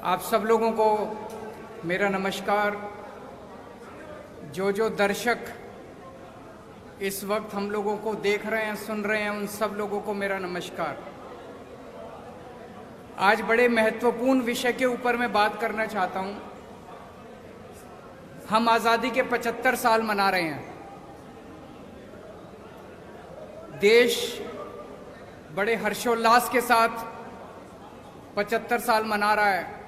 आप सब लोगों को मेरा नमस्कार। जो दर्शक इस वक्त हम लोगों को देख रहे हैं, सुन रहे हैं, उन सब लोगों को मेरा नमस्कार। आज बड़े महत्वपूर्ण विषय के ऊपर मैं बात करना चाहता हूं। हम आज़ादी के 75 साल मना रहे हैं। देश बड़े हर्षोल्लास के साथ 75 साल मना रहा है,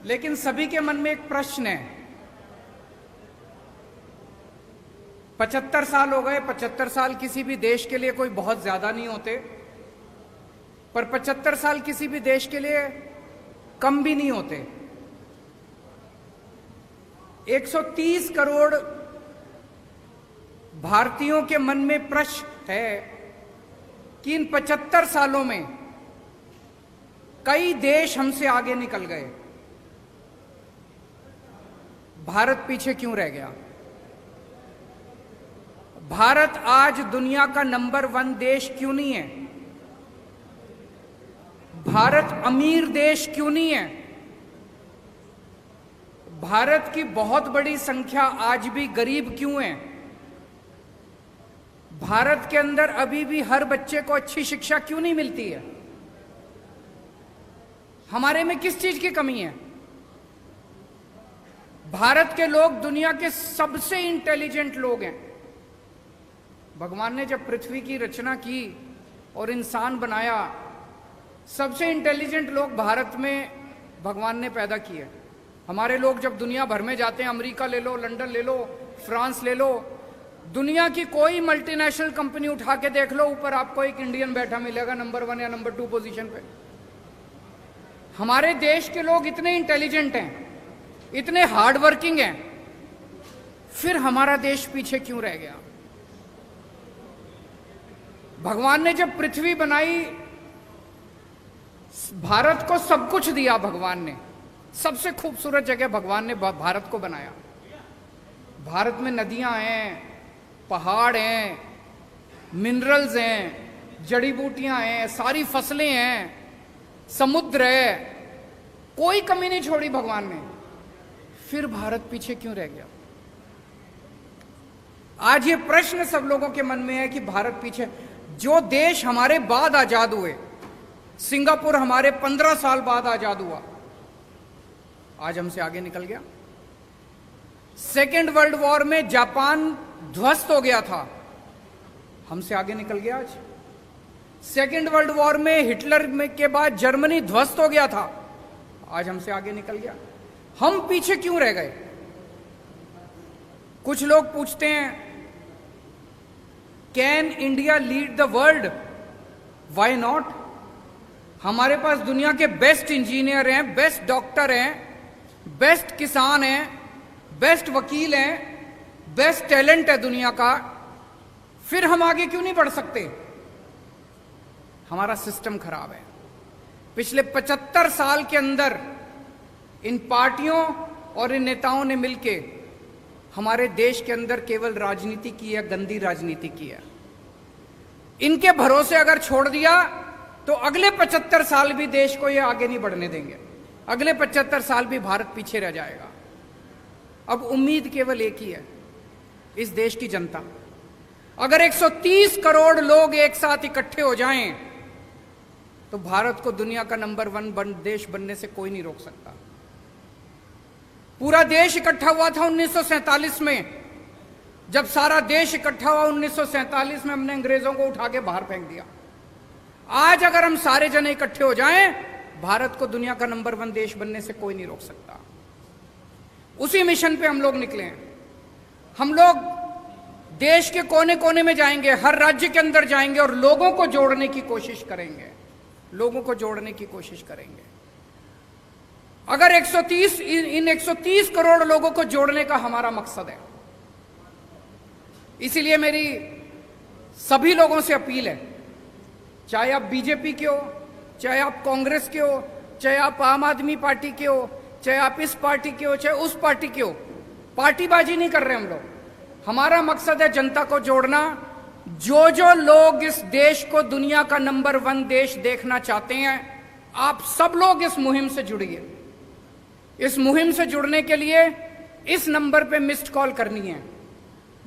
लेकिन सभी के मन में एक प्रश्न है। 75 साल हो गए। 75 साल किसी भी देश के लिए कोई बहुत ज्यादा नहीं होते, पर 75 साल किसी भी देश के लिए कम भी नहीं होते। 130 करोड़ भारतीयों के मन में प्रश्न है कि इन 75 सालों में कई देश हमसे आगे निकल गए, भारत पीछे क्यों रह गया? भारत आज दुनिया का नंबर 1 देश क्यों नहीं है? भारत अमीर देश क्यों नहीं है? भारत की बहुत बड़ी संख्या आज भी गरीब क्यों है? भारत के अंदर अभी भी हर बच्चे को अच्छी शिक्षा क्यों नहीं मिलती है? हमारे में किस चीज की कमी है? भारत के लोग दुनिया के सबसे इंटेलिजेंट लोग हैं। भगवान ने जब पृथ्वी की रचना की और इंसान बनाया, सबसे इंटेलिजेंट लोग भारत में भगवान ने पैदा किए। हमारे लोग जब दुनिया भर में जाते हैं, अमेरिका ले लो, लंदन ले लो, फ्रांस ले लो, दुनिया की कोई मल्टीनेशनल कंपनी उठा के देख लो, ऊपर आपको एक इंडियन बैठा मिलेगा नंबर 1 या नंबर 2 पोजीशन पे। हमारे देश के लोग इतने इंटेलिजेंट हैं, इतने हार्ड वर्किंग हैं, फिर हमारा देश पीछे क्यों रह गया? भगवान ने जब पृथ्वी बनाई, भारत को सब कुछ दिया। भगवान ने सबसे खूबसूरत जगह भगवान ने भारत को बनाया। भारत में नदियां हैं, पहाड़ हैं, मिनरल्स हैं, जड़ी बूटियां हैं, सारी फसलें हैं, समुद्र है, कोई कमी नहीं छोड़ी भगवान ने। फिर भारत पीछे क्यों रह गया? आज ये प्रश्न सब लोगों के मन में है कि भारत पीछे। जो देश हमारे बाद आजाद हुए, सिंगापुर हमारे 15 साल बाद आजाद हुआ, आज हमसे आगे निकल गया। सेकेंड वर्ल्ड वॉर में जापान ध्वस्त हो गया था, हमसे आगे निकल गया आज। सेकेंड वर्ल्ड वॉर में हिटलर के बाद जर्मनी ध्वस्त हो गया था, आज हमसे आगे निकल गया। हम पीछे क्यों रह गए? कुछ लोग पूछते हैं, can India lead the world? Why not? हमारे पास दुनिया के बेस्ट इंजीनियर हैं, बेस्ट डॉक्टर हैं, बेस्ट किसान हैं, बेस्ट वकील हैं, बेस्ट टैलेंट है दुनिया का। फिर हम आगे क्यों नहीं बढ़ सकते? हमारा सिस्टम खराब है। पिछले 75 साल के अंदर इन पार्टियों और इन नेताओं ने मिलके हमारे देश के अंदर केवल राजनीति की है, गंदी राजनीति की है। इनके भरोसे अगर छोड़ दिया तो अगले 75 साल भी देश को ये आगे नहीं बढ़ने देंगे। अगले 75 साल भी भारत पीछे रह जाएगा। अब उम्मीद केवल एक ही है, इस देश की जनता। अगर 130 करोड़ लोग एक साथ इकट्ठे हो जाएं तो भारत को दुनिया का नंबर 1 देश बनने से कोई नहीं रोक सकता। पूरा देश इकट्ठा हुआ था 1947 में। जब सारा देश इकट्ठा हुआ 1947 में, हमने अंग्रेजों को उठा के बाहर फेंक दिया। आज अगर हम सारे जने इकट्ठे हो जाएं, भारत को दुनिया का नंबर 1 देश बनने से कोई नहीं रोक सकता। उसी मिशन पे हम लोग निकले हैं। हम लोग देश के कोने कोने में जाएंगे, हर राज्य के अंदर जाएंगे और लोगों को जोड़ने की कोशिश करेंगे। लोगों को जोड़ने की कोशिश करेंगे। अगर 130 करोड़ लोगों को जोड़ने का हमारा मकसद है, इसीलिए मेरी सभी लोगों से अपील है, चाहे आप बीजेपी के हो, चाहे आप कांग्रेस के हो, चाहे आप आम आदमी पार्टी के हो, चाहे आप इस पार्टी के हो, चाहे उस पार्टी के हो, पार्टीबाजी नहीं कर रहे हम लोग। हमारा मकसद है जनता को जोड़ना। जो लोग इस देश को दुनिया का नंबर 1 देश देखना चाहते हैं, आप सब लोग इस मुहिम से जुड़िए। इस मुहिम से जुड़ने के लिए इस नंबर पे मिस्ड कॉल करनी है,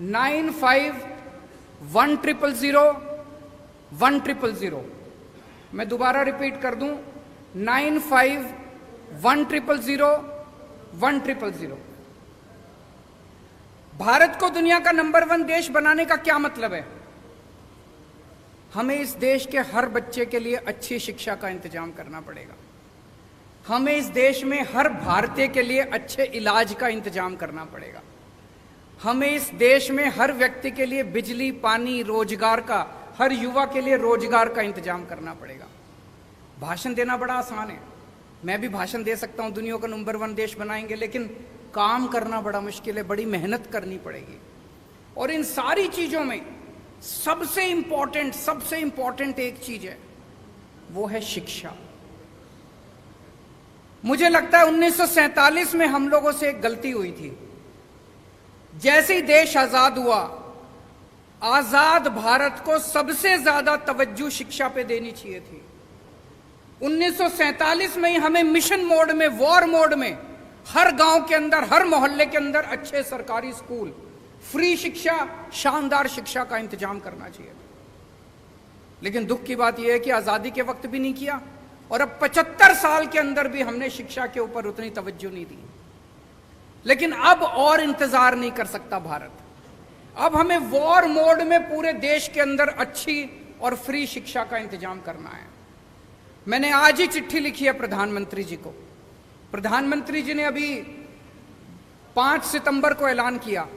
95100100। मैं दोबारा रिपीट कर दूं, 95100100। भारत को दुनिया का नंबर 1 देश बनाने का क्या मतलब है? हमें इस देश के हर बच्चे के लिए अच्छी शिक्षा का इंतजाम करना पड़ेगा। हमें इस देश में हर भारतीय के लिए अच्छे इलाज का इंतजाम करना पड़ेगा। हमें इस देश में हर व्यक्ति के लिए बिजली, पानी, रोजगार का, हर युवा के लिए रोजगार का इंतजाम करना पड़ेगा। भाषण देना बड़ा आसान है, मैं भी भाषण दे सकता हूं, दुनिया का नंबर 1 देश बनाएंगे, लेकिन काम करना बड़ा मुश्किल है, बड़ी मेहनत करनी पड़ेगी। और इन सारी चीजों में सबसे इंपॉर्टेंट एक चीज है, वो है शिक्षा। मुझे लगता है 1947 में हम लोगों से एक गलती हुई थी। जैसे ही देश आजाद हुआ, आजाद भारत को सबसे ज्यादा तवज्जो शिक्षा पे देनी चाहिए थी। 1947 में ही हमें मिशन मोड में, वॉर मोड में, हर गांव के अंदर, हर मोहल्ले के अंदर अच्छे सरकारी स्कूल, फ्री शिक्षा, शानदार शिक्षा का इंतजाम करना चाहिए। लेकिन दुख की बात यह है कि आजादी के वक्त भी नहीं किया, और अब 75 साल के अंदर भी हमने शिक्षा के ऊपर उतनी तवज्जो नहीं दी। लेकिन अब और इंतजार नहीं कर सकता भारत। अब हमें वॉर मोड में पूरे देश के अंदर अच्छी और फ्री शिक्षा का इंतजाम करना है। मैंने आज ही चिट्ठी लिखी है प्रधानमंत्री जी को। प्रधानमंत्री जी ने अभी 5 सितंबर को ऐलान किया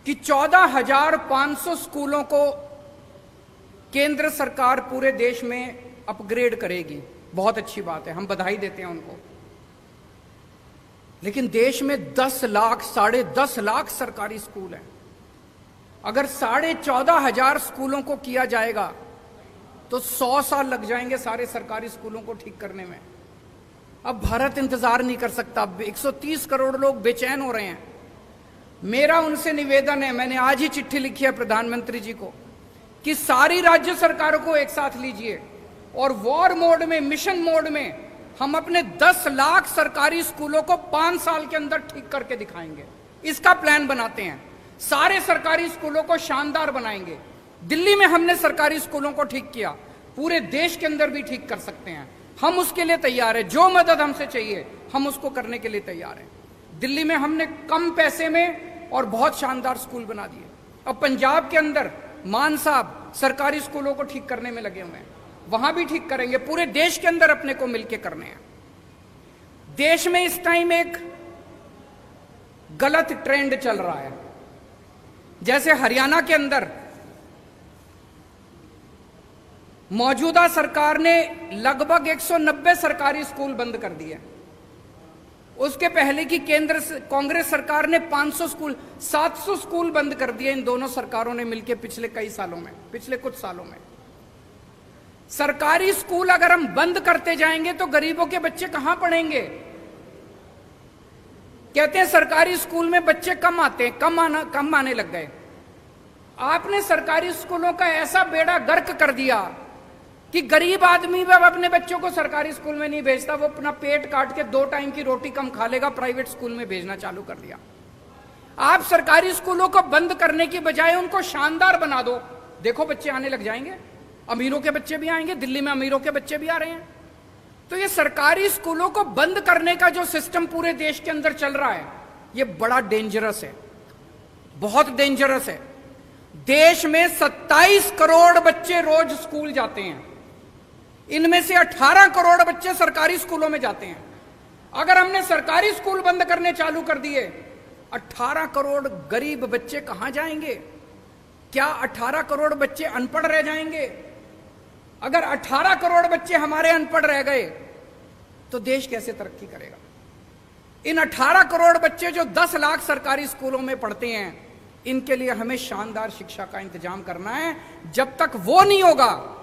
कि 14,500 स्कूलों को केंद्र सरकार पूरे देश में अपग्रेड करेगी। बहुत अच्छी बात है, हम बधाई देते हैं उनको। लेकिन देश में 10 लाख, 10.5 लाख सरकारी स्कूल हैं। अगर 14,500 स्कूलों को किया जाएगा तो 100 साल लग जाएंगे सारे सरकारी स्कूलों को ठीक करने में। अब भारत इंतजार नहीं कर सकता। 130 करोड़ लोग बेचैन हो रहे हैं। मेरा उनसे निवेदन है, मैंने आज ही चिट्ठी लिखी है प्रधानमंत्री जी को, कि सारी राज्य सरकारों को एक साथ लीजिए और वॉर मोड में, मिशन मोड में हम अपने 10 लाख सरकारी स्कूलों को 5 साल के अंदर ठीक करके दिखाएंगे। इसका प्लान बनाते हैं। सारे सरकारी स्कूलों को शानदार बनाएंगे। दिल्ली में हमने सरकारी स्कूलों को ठीक किया, पूरे देश के अंदर भी ठीक कर सकते हैं। हम उसके लिए तैयार हैं। जो मदद हमसे चाहिए हम उसको करने के लिए तैयार हैं। दिल्ली में हमने कम पैसे में और बहुत शानदार स्कूल बना दिए। अब पंजाब के अंदर मान साहब सरकारी स्कूलों को ठीक करने में लगे हुए हैं, वहां भी ठीक करेंगे। पूरे देश के अंदर अपने को मिलकर करने हैं। देश में इस टाइम एक गलत ट्रेंड चल रहा है। जैसे हरियाणा के अंदर मौजूदा सरकार ने लगभग 190 सरकारी स्कूल बंद कर दिए। उसके पहले की केंद्र कांग्रेस सरकार ने 500 स्कूल, 700 स्कूल बंद कर दिए। इन दोनों सरकारों ने मिलकर पिछले कई सालों में, पिछले कुछ सालों में। सरकारी स्कूल अगर हम बंद करते जाएंगे तो गरीबों के बच्चे कहां पढ़ेंगे? कहते हैं सरकारी स्कूल में बच्चे कम आते हैं, कम आने लग गए। आपने सरकारी स्कूलों का ऐसा बेड़ा गर्क कर दिया कि गरीब आदमी भी अब अपने बच्चों को सरकारी स्कूल में नहीं भेजता। वो अपना पेट काट के 2 टाइम की रोटी कम खा लेगा, प्राइवेट स्कूल में भेजना चालू कर दिया। आप सरकारी स्कूलों को बंद करने की बजाय उनको शानदार बना दो। देखो बच्चे आने लग जाएंगे, अमीरों के बच्चे भी आएंगे। दिल्ली में अमीरों के बच्चे भी आ रहे हैं। तो ये सरकारी स्कूलों को बंद करने का जो सिस्टम पूरे देश के अंदर चल रहा है, ये बड़ा डेंजरस है, बहुत डेंजरस है। देश में 27 करोड़ बच्चे रोज स्कूल जाते हैं। इनमें से 18 करोड़ बच्चे सरकारी स्कूलों में जाते हैं। अगर हमने सरकारी स्कूल बंद करने चालू कर दिए, 18 करोड़ गरीब बच्चे कहां जाएंगे? क्या 18 करोड़ बच्चे अनपढ़ रह जाएंगे? अगर 18 करोड़ बच्चे हमारे अनपढ़ रह गए तो देश कैसे तरक्की करेगा? इन 18 करोड़ बच्चे जो 10 लाख सरकारी स्कूलों में पढ़ते हैं, इनके लिए हमें शानदार शिक्षा का इंतजाम करना है। जब तक वो नहीं होगा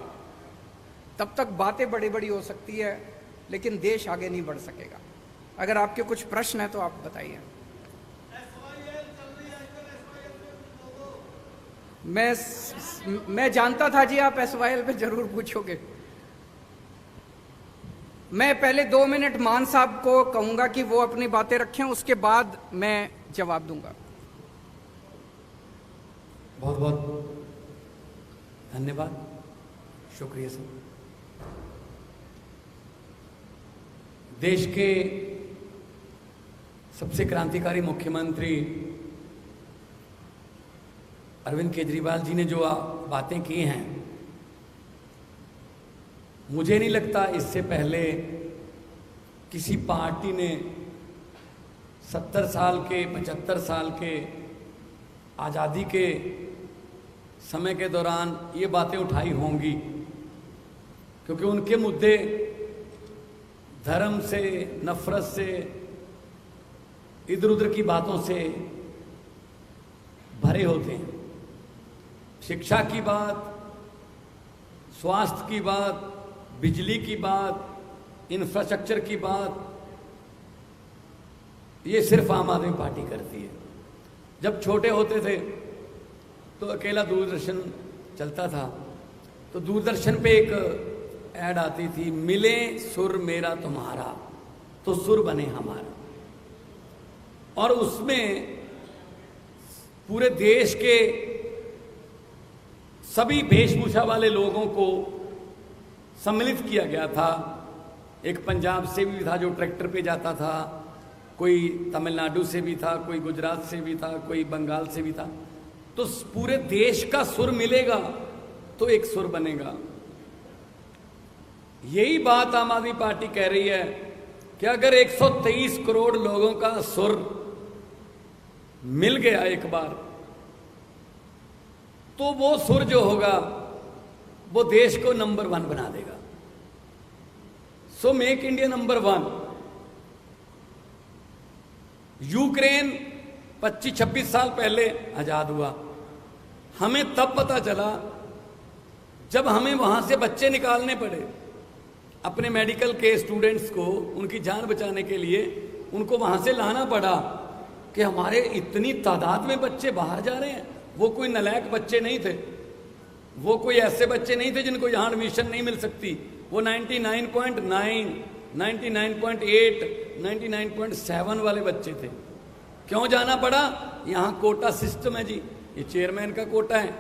तब तक बातें बड़ी बड़ी हो सकती है, लेकिन देश आगे नहीं बढ़ सकेगा। अगर आपके कुछ प्रश्न है तो आप बताइए। मैं जानता था जी आप SYL पे जरूर पूछोगे। मैं पहले 2 मिनट मान साहब को कहूंगा कि वो अपनी बातें रखें, उसके बाद मैं जवाब दूंगा। बहुत बहुत धन्यवाद, शुक्रिया सर। देश के सबसे क्रांतिकारी मुख्यमंत्री अरविंद केजरीवाल जी ने जो बातें की हैं, मुझे नहीं लगता इससे पहले किसी पार्टी ने 70 साल के 75 साल के आज़ादी के समय के दौरान ये बातें उठाई होंगी, क्योंकि उनके मुद्दे धर्म से, नफरत से, इधर उधर की बातों से भरे होते हैं। शिक्षा की बात, स्वास्थ्य की बात, बिजली की बात, इंफ्रास्ट्रक्चर की बात, ये सिर्फ आम आदमी पार्टी करती है। जब छोटे होते थे तो अकेला दूरदर्शन चलता था, तो दूरदर्शन पे एक ऐड आती थी, मिले सुर मेरा तुम्हारा तो सुर बने हमारा, और उसमें पूरे देश के सभी वेशभूषा वाले लोगों को सम्मिलित किया गया था। एक पंजाब से भी था जो ट्रैक्टर पे जाता था, कोई तमिलनाडु से भी था, कोई गुजरात से भी था, कोई बंगाल से भी था। तो पूरे देश का सुर मिलेगा तो एक सुर बनेगा। यही बात आम आदमी पार्टी कह रही है कि अगर 123 करोड़ लोगों का सुर मिल गया एक बार, तो वो सुर जो होगा वो देश को नंबर 1 बना देगा। So make India number 1। Ukraine 25-26 साल पहले आजाद हुआ, हमें तब पता चला जब हमें वहां से बच्चे निकालने पड़े। अपने मेडिकल के स्टूडेंट्स को उनकी जान बचाने के लिए उनको वहां से लाना पड़ा कि हमारे इतनी तादाद में बच्चे बाहर जा रहे हैं। वो कोई नालायक बच्चे नहीं थे, वो कोई ऐसे बच्चे नहीं थे जिनको यहाँ एडमिशन नहीं मिल सकती। वो 99.9, 99.8, 99.7 वाले बच्चे थे। क्यों जाना पड़ा? यहाँ कोटा सिस्टम है जी, ये चेयरमैन का कोटा है,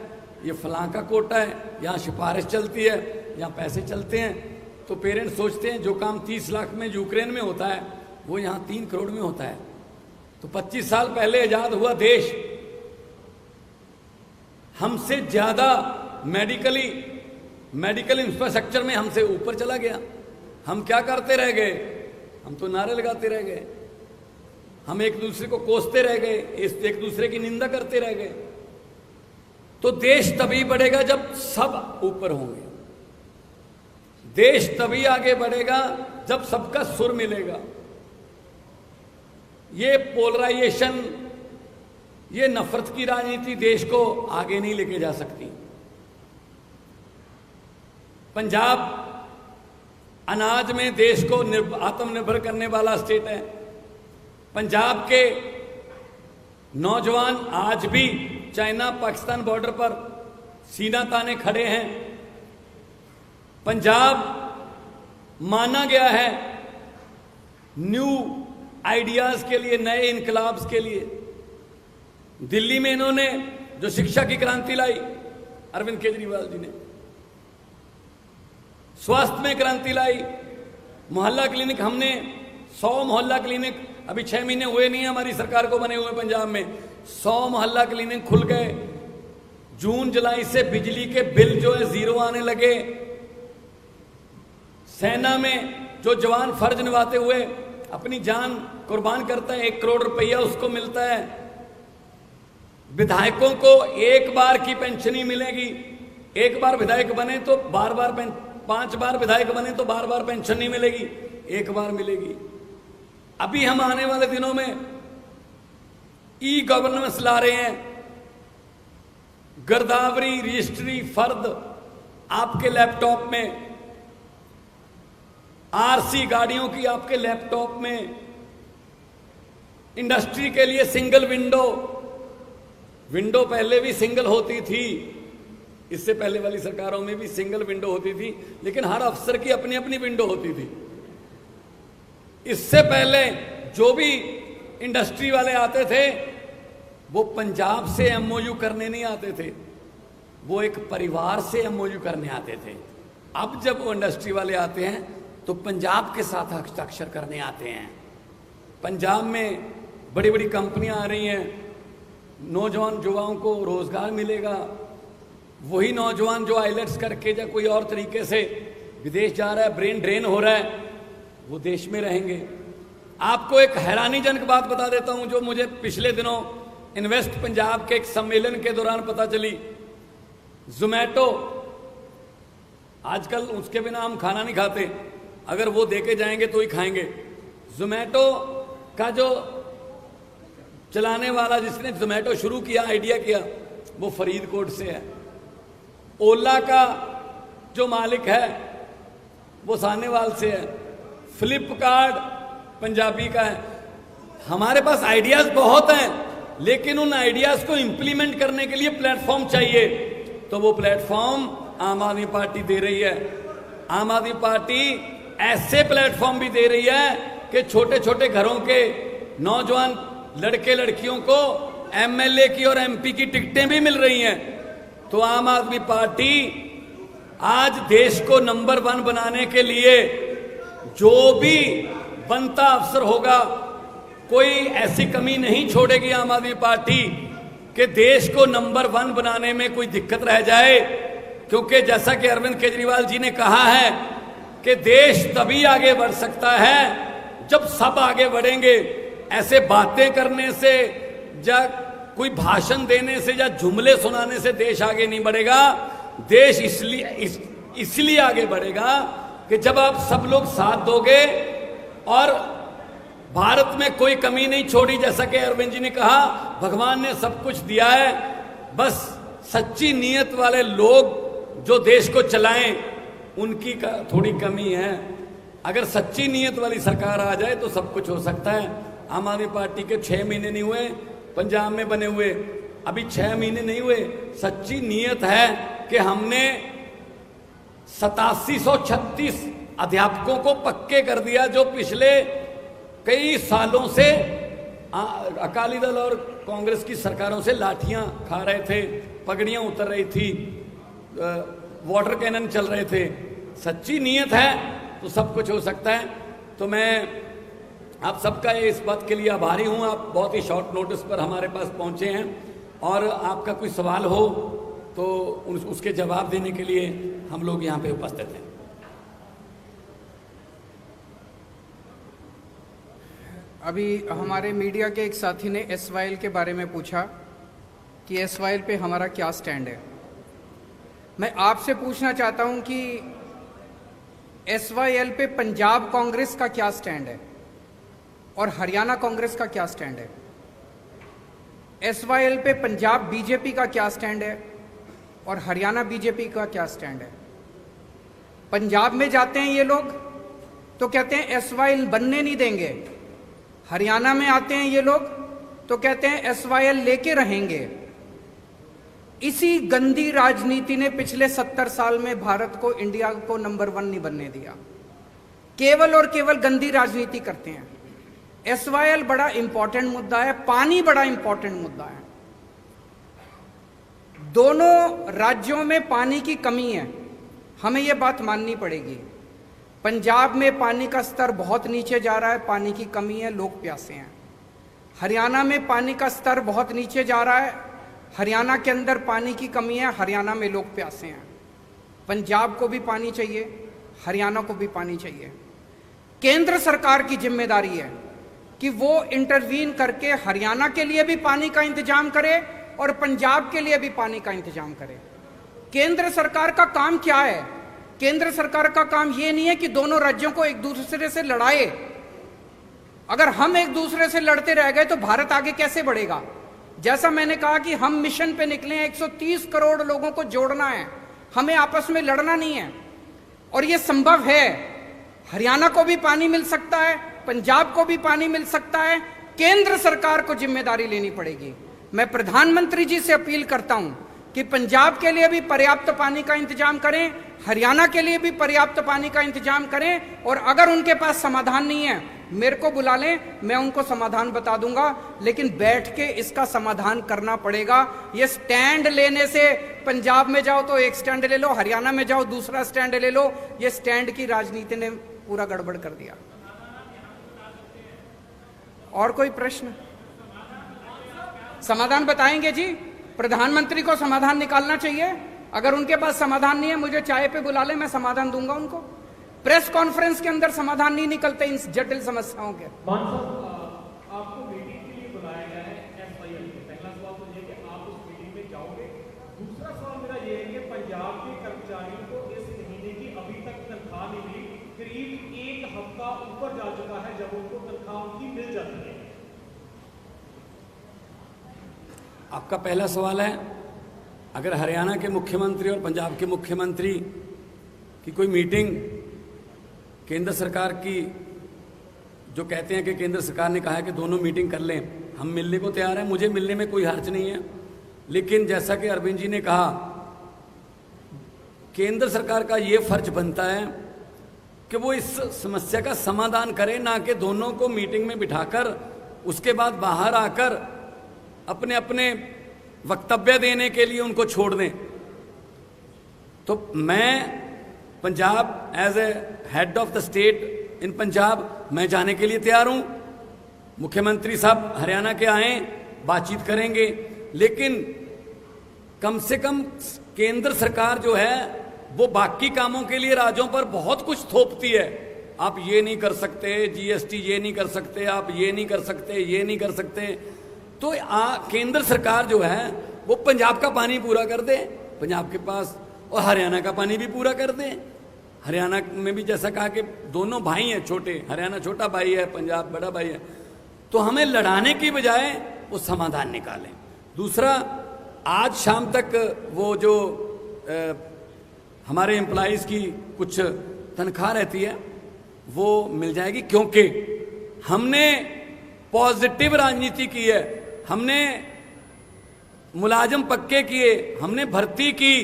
ये फलां का कोटा है, यहाँ सिफारिश चलती है, यहाँ पैसे चलते हैं। तो पेरेंट्स सोचते हैं जो काम 30 लाख में यूक्रेन में होता है वो यहाँ 3 करोड़ में होता है। तो 25 साल पहले आजाद हुआ देश हमसे ज्यादा मेडिकल इंफ्रास्ट्रक्चर में हमसे ऊपर चला गया। हम क्या करते रह गए? हम तो नारे लगाते रह गए, हम एक दूसरे को कोसते रह गए, एक दूसरे की निंदा करते रह गए। तो देश तभी बढ़ेगा जब सब ऊपर होंगे, देश तभी आगे बढ़ेगा जब सबका सुर मिलेगा। ये पोलराइजेशन, ये नफरत की राजनीति देश को आगे नहीं लेके जा सकती। पंजाब अनाज में देश को आत्मनिर्भर करने वाला स्टेट है। पंजाब के नौजवान आज भी चाइना पाकिस्तान बॉर्डर पर सीना ताने खड़े हैं। पंजाब माना गया है न्यू आइडियाज के लिए, नए इनकलाब्स के लिए। दिल्ली में इन्होंने जो शिक्षा की क्रांति लाई अरविंद केजरीवाल जी ने, स्वास्थ्य में क्रांति लाई, मोहल्ला क्लिनिक, हमने 100 मोहल्ला क्लिनिक, अभी 6 महीने हुए नहीं है हमारी सरकार को बने हुए पंजाब में, 100 मोहल्ला क्लिनिक खुल गए। जून जुलाई से बिजली के बिल जो है 0 आने लगे। सेना में जो जवान फर्ज निभाते हुए अपनी जान कुर्बान करता है, 1 करोड़ रुपया उसको मिलता है। विधायकों को 1 बार की पेंशन ही मिलेगी। 1 बार विधायक बने तो बार-बार 5 बार विधायक बने तो बार-बार पेंशन नहीं मिलेगी, 1 बार मिलेगी। अभी हम आने वाले दिनों में ई गवर्नेंस ला रहे हैं। गिरदावरी रजिस्ट्री फर्द आपके लैपटॉप में, आरसी गाड़ियों की आपके लैपटॉप में, इंडस्ट्री के लिए सिंगल विंडो पहले भी सिंगल होती थी, इससे पहले वाली सरकारों में भी सिंगल विंडो होती थी, लेकिन हर अफसर की अपनी अपनी विंडो होती थी। इससे पहले जो भी इंडस्ट्री वाले आते थे वो पंजाब से एमओयू करने नहीं आते थे, वो एक परिवार से एमओयू करने आते थे। अब जब वो इंडस्ट्री वाले आते हैं तो पंजाब के साथ हस्ताक्षर करने आते हैं। पंजाब में बड़ी बड़ी कंपनियां आ रही हैं, नौजवान युवाओं को रोजगार मिलेगा। वही नौजवान जो आइलेट्स करके या कोई और तरीके से विदेश जा रहा है, ब्रेन ड्रेन हो रहा है, वो देश में रहेंगे। आपको एक हैरानीजनक बात बता देता हूं जो मुझे पिछले दिनों इन्वेस्ट पंजाब के एक सम्मेलन के दौरान पता चली। जोमैटो, आजकल उसके बिना हम खाना नहीं खाते, अगर वो देके जाएंगे तो ही खाएंगे। जोमैटो का जो चलाने वाला, जिसने जोमैटो शुरू किया, आइडिया किया, वो फरीदकोट से है। ओला का जो मालिक है वो सानेवाल से है। फ्लिपकार्ट पंजाबी का है। हमारे पास आइडियाज बहुत हैं, लेकिन उन आइडियाज को इंप्लीमेंट करने के लिए प्लेटफॉर्म चाहिए, तो वो प्लेटफॉर्म आम आदमी पार्टी दे रही है। आम आदमी पार्टी ऐसे प्लेटफॉर्म भी दे रही है कि छोटे छोटे घरों के नौजवान लड़के लड़कियों को एमएलए की और एमपी की टिकटें भी मिल रही हैं। तो आम आदमी पार्टी आज देश को नंबर 1 बनाने के लिए जो भी बनता अवसर होगा, कोई ऐसी कमी नहीं छोड़ेगी आम आदमी पार्टी कि देश को नंबर 1 बनाने में कोई दिक्कत रह जाए। क्योंकि जैसा कि अरविंद केजरीवाल जी ने कहा है कि देश तभी आगे बढ़ सकता है जब सब आगे बढ़ेंगे। ऐसे बातें करने से या कोई भाषण देने से या जुमले सुनाने से देश आगे नहीं बढ़ेगा। देश इसलिए आगे बढ़ेगा कि जब आप सब लोग साथ दोगे और भारत में कोई कमी नहीं छोड़ी। जैसा कि अरविंद जी ने कहा, भगवान ने सब कुछ दिया है, बस सच्ची नीयत वाले लोग जो देश को चलाएं उनकी थोड़ी कमी है। अगर सच्ची नीयत वाली सरकार आ जाए तो सब कुछ हो सकता है। आम आदमी पार्टी के 6 महीने नहीं हुए पंजाब में बने हुए, अभी 6 महीने नहीं हुए। सच्ची नीयत है कि हमने 8736 अध्यापकों को पक्के कर दिया, जो पिछले कई सालों से अकाली दल और कांग्रेस की सरकारों से लाठियां खा रहे थे, पगड़ियां उतर रही थी, वाटर कैनन चल रहे थे। सच्ची नीयत है तो सब कुछ हो सकता है। तो मैं आप सबका इस बात के लिए आभारी हूं। आप बहुत ही शॉर्ट नोटिस पर हमारे पास पहुंचे हैं और आपका कोई सवाल हो तो उसके जवाब देने के लिए हम लोग यहां पे उपस्थित हैं। अभी हमारे मीडिया के एक साथी ने एसवाईएल के बारे में पूछा कि एसवाईएल पे हमारा क्या स्टैंड है। मैं आपसे पूछना चाहता हूं कि एसवाईएल पे पंजाब कांग्रेस का क्या स्टैंड है और हरियाणा कांग्रेस का क्या स्टैंड है। एसवाईएल पे पंजाब बीजेपी का क्या स्टैंड है और हरियाणा बीजेपी का क्या स्टैंड है। पंजाब में जाते हैं ये लोग तो कहते हैं एसवाईएल बनने नहीं देंगे, हरियाणा में आते हैं ये लोग तो कहते हैं एसवाईएल लेके रहेंगे। इसी गंदी राजनीति ने पिछले 70 साल में भारत को, इंडिया को नंबर 1 नहीं बनने दिया। केवल और केवल गंदी राजनीति करते हैं। एसवाईएल बड़ा इंपॉर्टेंट मुद्दा है, पानी बड़ा इंपॉर्टेंट मुद्दा है। दोनों राज्यों में पानी की कमी है, हमें यह बात माननी पड़ेगी। पंजाब में पानी का स्तर बहुत नीचे जा रहा है, पानी की कमी है, लोग प्यासे हैं। हरियाणा में पानी का स्तर बहुत नीचे जा रहा है, हरियाणा के अंदर पानी की कमी है, हरियाणा में लोग प्यासे हैं। पंजाब को भी पानी चाहिए, हरियाणा को भी पानी चाहिए। केंद्र सरकार की जिम्मेदारी है कि वो इंटरवीन करके हरियाणा के लिए भी पानी का इंतजाम करे और पंजाब के लिए भी पानी का इंतजाम करे। केंद्र सरकार का काम क्या है? केंद्र सरकार का काम ये नहीं है कि दोनों राज्यों को एक दूसरे से लड़ाए। अगर हम एक दूसरे से लड़ते रह गए तो भारत आगे कैसे बढ़ेगा? जैसा मैंने कहा कि हम मिशन पे निकले हैं, 130 करोड़ लोगों को जोड़ना है, हमें आपस में लड़ना नहीं है और ये संभव है। हरियाणा को भी पानी मिल सकता है, पंजाब को भी पानी मिल सकता है। केंद्र सरकार को जिम्मेदारी लेनी पड़ेगी। मैं प्रधानमंत्री जी से अपील करता हूं कि पंजाब के लिए भी पर्याप्त पानी का इंतजाम करें, हरियाणा के लिए भी पर्याप्त पानी का इंतजाम करें और अगर उनके पास समाधान नहीं है मेरे को बुला लें, मैं उनको समाधान बता दूंगा, लेकिन बैठ के इसका समाधान करना पड़ेगा। ये स्टैंड लेने से, पंजाब में जाओ तो एक स्टैंड ले लो, हरियाणा में जाओ दूसरा स्टैंड ले लो, ये स्टैंड की राजनीति ने पूरा गड़बड़ कर दिया। और कोई प्रश्न? समाधान बताएंगे जी, प्रधानमंत्री को समाधान निकालना चाहिए। अगर उनके पास समाधान नहीं है, मुझे चाय पे बुला ले, मैं समाधान दूंगा उनको। प्रेस कॉन्फ्रेंस के अंदर समाधान नहीं निकलते इन जटिल समस्याओं के। मान साहब, आपको मीटिंग के लिए बुलाया गया है एसवाईएल में। पहला सवाल तो ये कि आप उस मीटिंग में जाओगे। दूसरा सवाल मेरा ये है कि पंजाब के कर्मचारियों को इस महीने की अभी तक तनख्वाह नहीं मिली। करीब एक हफ्ता ऊपर जा चुका है जब उनको तनख्वाह उनकी मिल जाती है। आपका पहला सवाल है, अगर हरियाणा के मुख्यमंत्री और पंजाब के मुख्यमंत्री की कोई मीटिंग केंद्र सरकार की, जो कहते हैं कि केंद्र सरकार ने कहा है कि दोनों मीटिंग कर लें, हम मिलने को तैयार हैं, मुझे मिलने में कोई हर्ज नहीं है। लेकिन जैसा कि अरविंद जी ने कहा, केंद्र सरकार का ये फर्ज बनता है कि वो इस समस्या का समाधान करे, ना कि दोनों को मीटिंग में बिठाकर उसके बाद बाहर आकर अपने अपने वक्तव्य देने के लिए उनको छोड़ दें। तो मैं Punjab as a head of the state in Punjab, मैं जाने के लिए तैयार हूं। मुख्यमंत्री साहब हरियाणा के आए, बातचीत करेंगे, लेकिन कम से कम केंद्र सरकार जो है वो बाकी कामों के लिए राज्यों पर बहुत कुछ थोपती है। आप ये नहीं कर सकते, जीएसटी ये नहीं कर सकते, आप ये नहीं कर सकते, ये नहीं कर सकते। तो केंद्र सरकार जो है वो पंजाब का पानी पूरा कर दे पंजाब के पास, और हरियाणा का पानी भी पूरा कर दे। हरियाणा में भी जैसा कहा कि दोनों भाई हैं छोटे, हरियाणा छोटा भाई है, पंजाब बड़ा भाई है। तो हमें लड़ाने की बजाय वो समाधान निकालें। दूसरा, आज शाम तक वो जो हमारे एम्प्लॉइज की कुछ तनख्वाह रहती है वो मिल जाएगी, क्योंकि हमने पॉजिटिव राजनीति की है। हमने मुलाजम पक्के किए, हमने भर्ती की,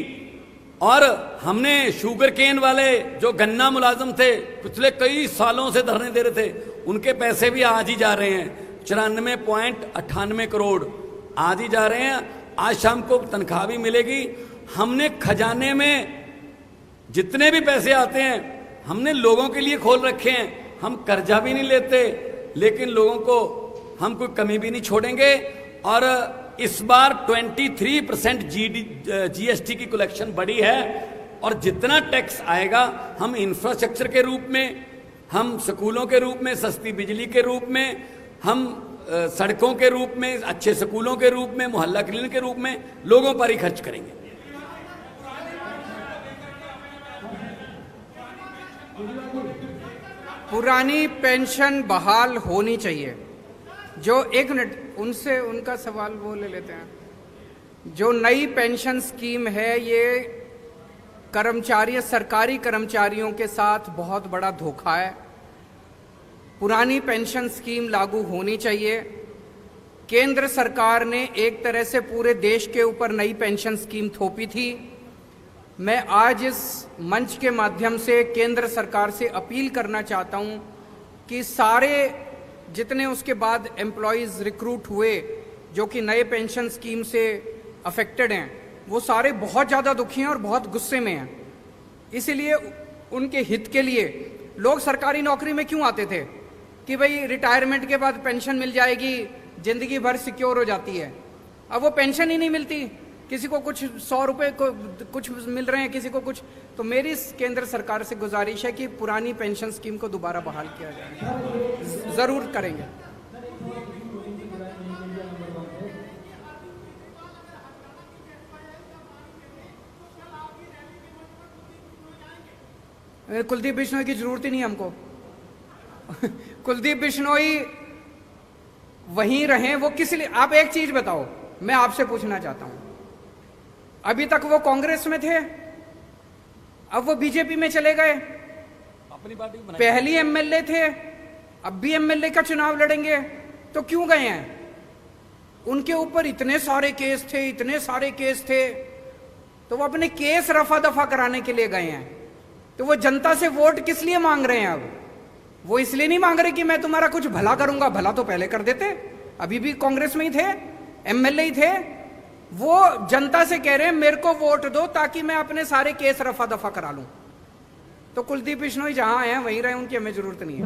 और हमने शुगर केन वाले जो गन्ना मुलाजम थे, पिछले कई सालों से धरने दे रहे थे, उनके पैसे भी आज ही जा रहे हैं। 94.98 करोड़ आज ही जा रहे हैं। आज शाम को तनख्वाह भी मिलेगी। हमने खजाने में जितने भी पैसे आते हैं हमने लोगों के लिए खोल रखे हैं। हम कर्जा भी नहीं लेते, लेकिन लोगों को हम कोई कमी भी नहीं छोड़ेंगे। और इस बार 23% जीएसटी की कलेक्शन बढ़ी है, और जितना टैक्स आएगा हम इंफ्रास्ट्रक्चर के रूप में, हम स्कूलों के रूप में, सस्ती बिजली के रूप में, हम सड़कों के रूप में, अच्छे स्कूलों के रूप में, मोहल्ला क्लिनिक के रूप में लोगों पर ही खर्च करेंगे। पुरानी पेंशन बहाल होनी चाहिए। जो, एक मिनट, उनसे उनका सवाल वो ले लेते हैं। जो नई पेंशन स्कीम है, ये कर्मचारी, सरकारी कर्मचारियों के साथ बहुत बड़ा धोखा है। पुरानी पेंशन स्कीम लागू होनी चाहिए। केंद्र सरकार ने एक तरह से पूरे देश के ऊपर नई पेंशन स्कीम थोपी थी। मैं आज इस मंच के माध्यम से केंद्र सरकार से अपील करना चाहता हूं कि सारे जितने उसके बाद एम्प्लॉयज़ रिक्रूट हुए जो कि नए पेंशन स्कीम से अफेक्टेड हैं, वो सारे बहुत ज़्यादा दुखी हैं और बहुत गुस्से में हैं। इसीलिए उनके हित के लिए लोग सरकारी नौकरी में क्यों आते थे कि भाई रिटायरमेंट के बाद पेंशन मिल जाएगी, ज़िंदगी भर सिक्योर हो जाती है। अब वो पेंशन ही नहीं मिलती, किसी को कुछ 100 रुपये को कुछ मिल रहे हैं, किसी को कुछ। तो मेरी केंद्र सरकार से गुजारिश है कि पुरानी पेंशन स्कीम को दोबारा बहाल किया जाए। ज़रूर करेंगे। कुलदीप बिश्नोई की जरूरत ही नहीं हमको। कुलदीप बिश्नोई वहीं रहे, वो किस लिए? आप एक चीज बताओ, मैं आपसे पूछना चाहता हूं, अभी तक वो कांग्रेस में थे, अब वो बीजेपी में चले गए, अपनी पार्टी पहली एमएलए थे, अब भी एमएलए का चुनाव लड़ेंगे, तो क्यों गए हैं? उनके ऊपर इतने सारे केस थे, इतने सारे केस थे, तो वो अपने केस रफा दफा कराने के लिए गए हैं। तो वो जनता से वोट किस लिए मांग रहे हैं अब? वो इसलिए नहीं मांग रहे कि मैं तुम्हारा कुछ भला करूंगा, भला तो पहले कर देते, अभी भी कांग्रेस में ही थे, एमएलए ही थे। वो जनता से कह रहे हैं मेरे को वोट दो ताकि मैं अपने सारे केस रफा दफा करा लूं। तो कुलदीप बिश्नोई जहां हैं वहीं रहे, उनकी हमें जरूरत नहीं है।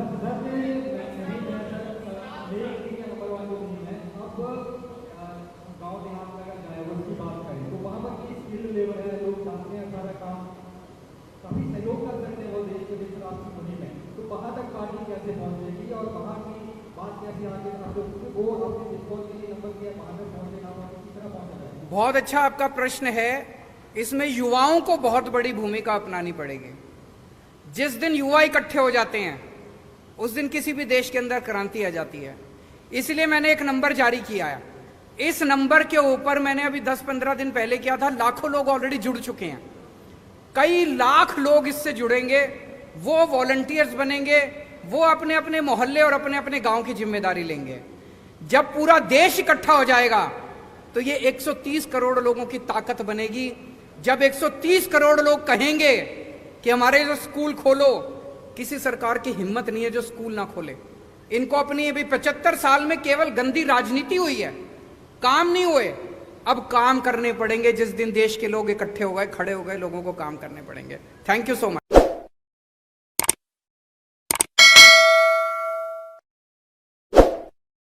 बहुत अच्छा आपका प्रश्न है। इसमें युवाओं को बहुत बड़ी भूमिका अपनानी पड़ेगी। जिस दिन युवा इकट्ठे हो जाते हैं उस दिन किसी भी देश के अंदर क्रांति आ जाती है। इसलिए मैंने एक नंबर जारी किया है। इस नंबर के ऊपर मैंने अभी 10-15 दिन पहले किया था, लाखों लोग ऑलरेडी जुड़ चुके हैं। कई लाख लोग इससे जुड़ेंगे, वो वॉलंटियर्स बनेंगे, वो अपने अपने मोहल्ले और अपने अपने गांव की जिम्मेदारी लेंगे। जब पूरा देश इकट्ठा हो जाएगा तो ये 130 करोड़ लोगों की ताकत बनेगी। जब 130 करोड़ लोग कहेंगे कि हमारे जो स्कूल खोलो, किसी सरकार की हिम्मत नहीं है जो स्कूल ना खोले। इनको अपनी अभी 75 साल में केवल गंदी राजनीति हुई है, काम नहीं हुए। अब काम करने पड़ेंगे। जिस दिन देश के लोग इकट्ठे हो गए, खड़े हो गए, लोगों को काम करने पड़ेंगे। Thank you so much.